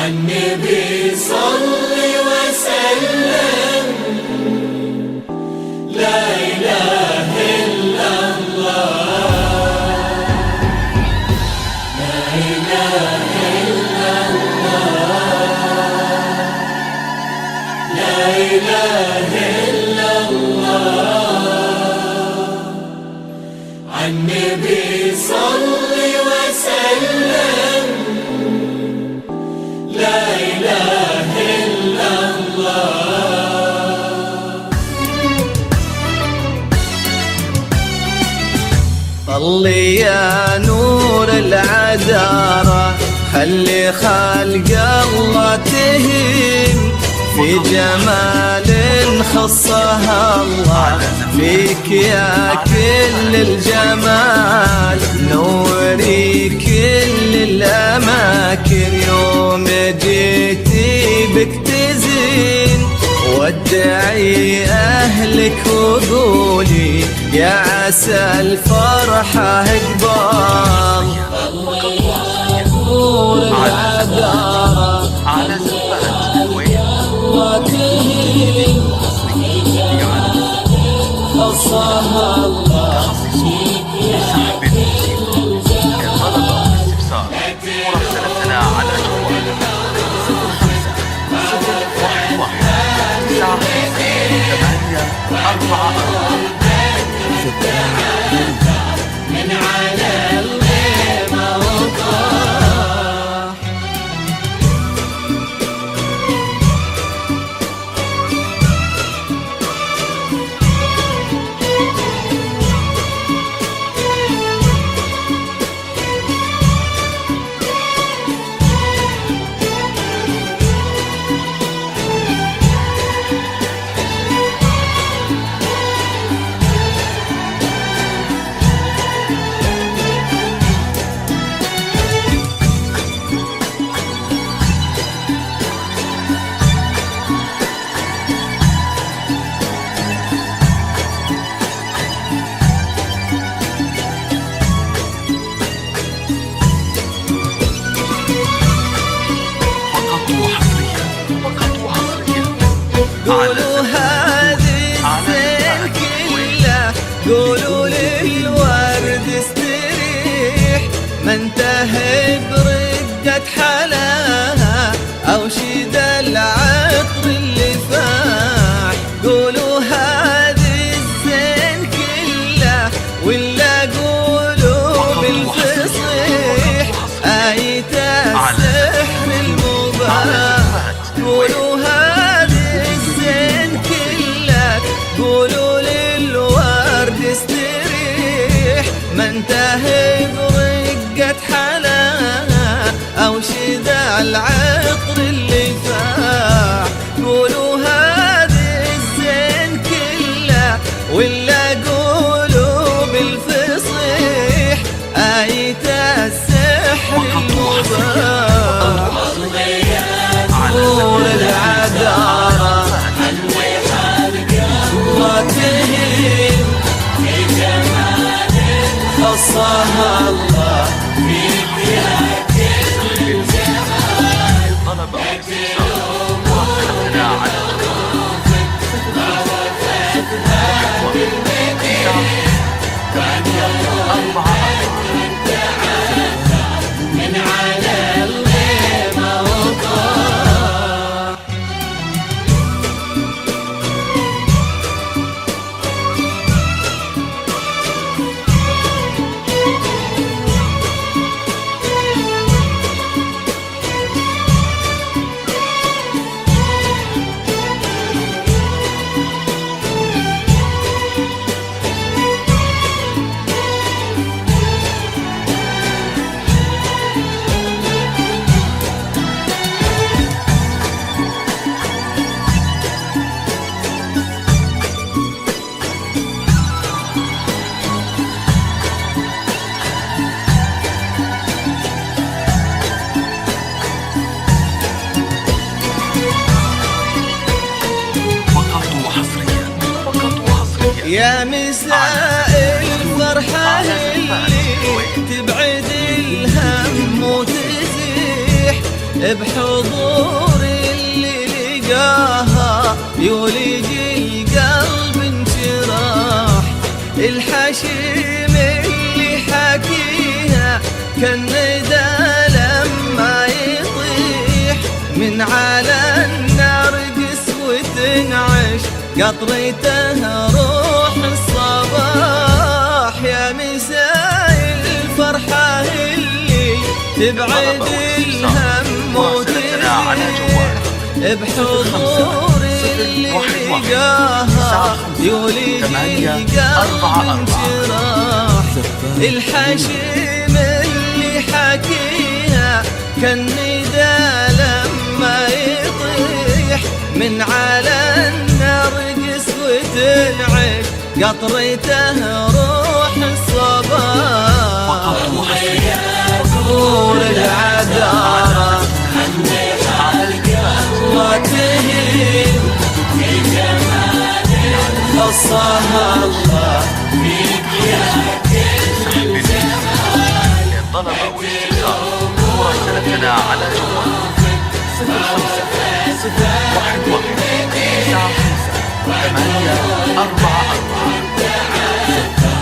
عالنبي صل وسلم. لا إله إلا الله، لا إله إلا الله، لا إله إلا الله. عالنبي صل وسلم. لا إله إلا الله. صلي يا نور العذارى، خلي خلق الله تهين في جمال خصها الله فيك يا كل الجمال. نوري كل الأماكن يوم جيتي بك تزين، وادعي أهلك وقولي يا عسى الفرحة اقبال. نور العذارى على زفات وتهين خصها الله فيك يا كل مراسلتنا على جوال 05 من على الغيمة وطاح. قولوا هذه الزين كله، قولوا للورد استريح، ما انتهى برقة حلاها أو شيد العطر اللي فاح. قولوا هذه الزين كله، ولا قولوا بالفصيح آية السحر المباح. قولوا قولوا للورد استريح، ما انتهى برقة حلاها أو شذا العطر اللي فاح. قولوا هذه الزين كله، ولا قولوا بالفصيح آية السحر المباح. نور العذارى تهين في جمال خصها الله فيك يا كل الجمال. مراسلتنا على من على الغيمة وطاح. يا مساء الفرحة اللي تبعد الهم وتزيح بحضور اللي لقاها يولج القلب انشراح. الحشيم اللي حكيها كالندى لما يطيح من على النرجس وتنعش قطرته روح الصباح. يا مساء الفرحة اللي تبعد الهم وتريح بحضور اللي لقاها يولج القلب انشراح. الحشيم اللي حكيها كالندى لما يطيح من على النرجس وتنعش قطرته روح الصباح. طول العذارى ما تهين في جمال خصها الله فيك يا كل جمال. للطلبة والاستفسار مراسلتنا على جوال 05 91 9 5 8 4 4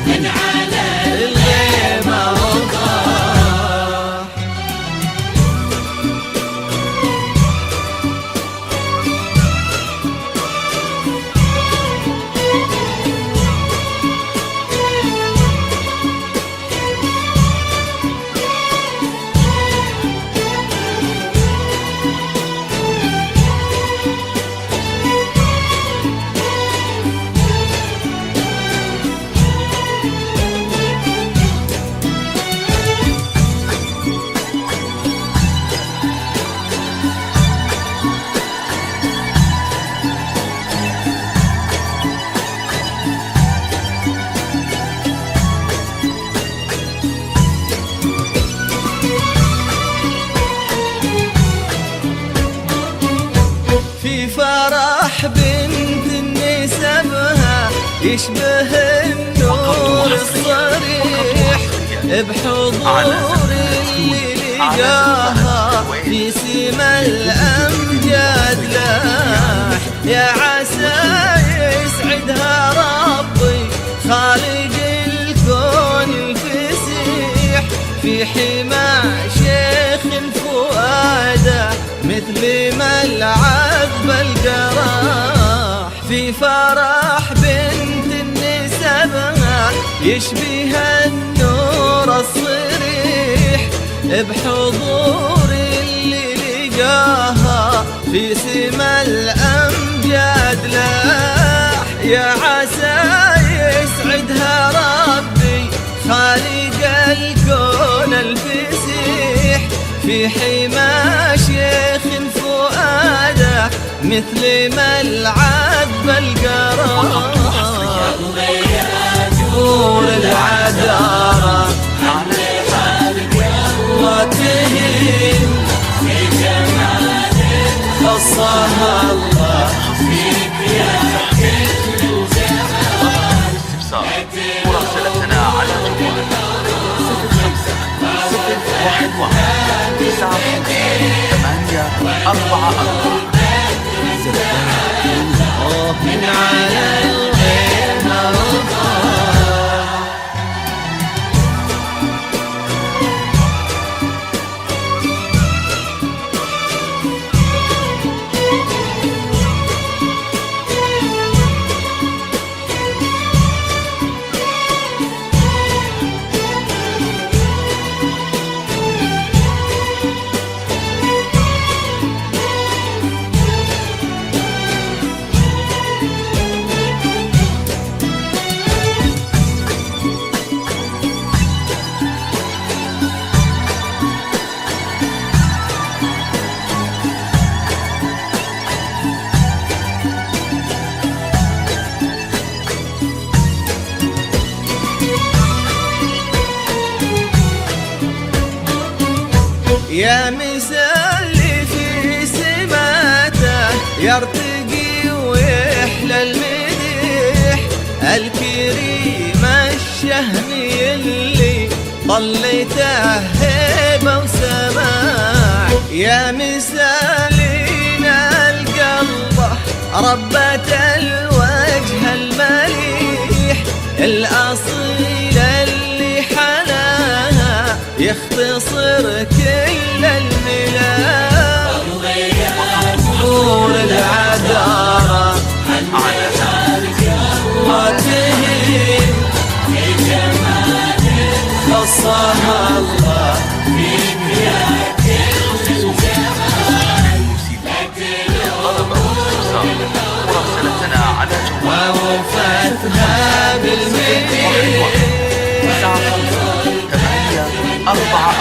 من على الغيمة وضاح. في فرح بنت نسبها يشبه النور الصريح بحضور اللي لقاها في سما الأمجاد لاح. يا عسى يسعدها ربي خالق الكون الفسيح في حمى شيخ فؤاده مثل ملعب الجراح. في فرح بنت نسبها يشبه النور الصريح بحضور اللي لقاها في سما الأمجاد لاح. يا عسى يسعدها ربي خالق الكون الفسيح في حمى شيخ فؤاده مثل ملعب الجراح. طول العذارى ما تهين في جمال خصها الله فيك يا كل جمال. الاستفسار مراسلتنا على جوال 05 91 9 5 8 4 4 من على الغيمة وضاح. يا مثال في سماته يرتقي ويحلى المديح الكريم الشهمي اللي طليته هيبة وسماح. يا مثالين القلب ربة الوجه المليح الأصيل اللي حناها يختصر كل الملاح نور العذارى على خاتهم خصها الله طلب أو استفسار مراسلتنا على جوال ووفتها بالمدينة 958 844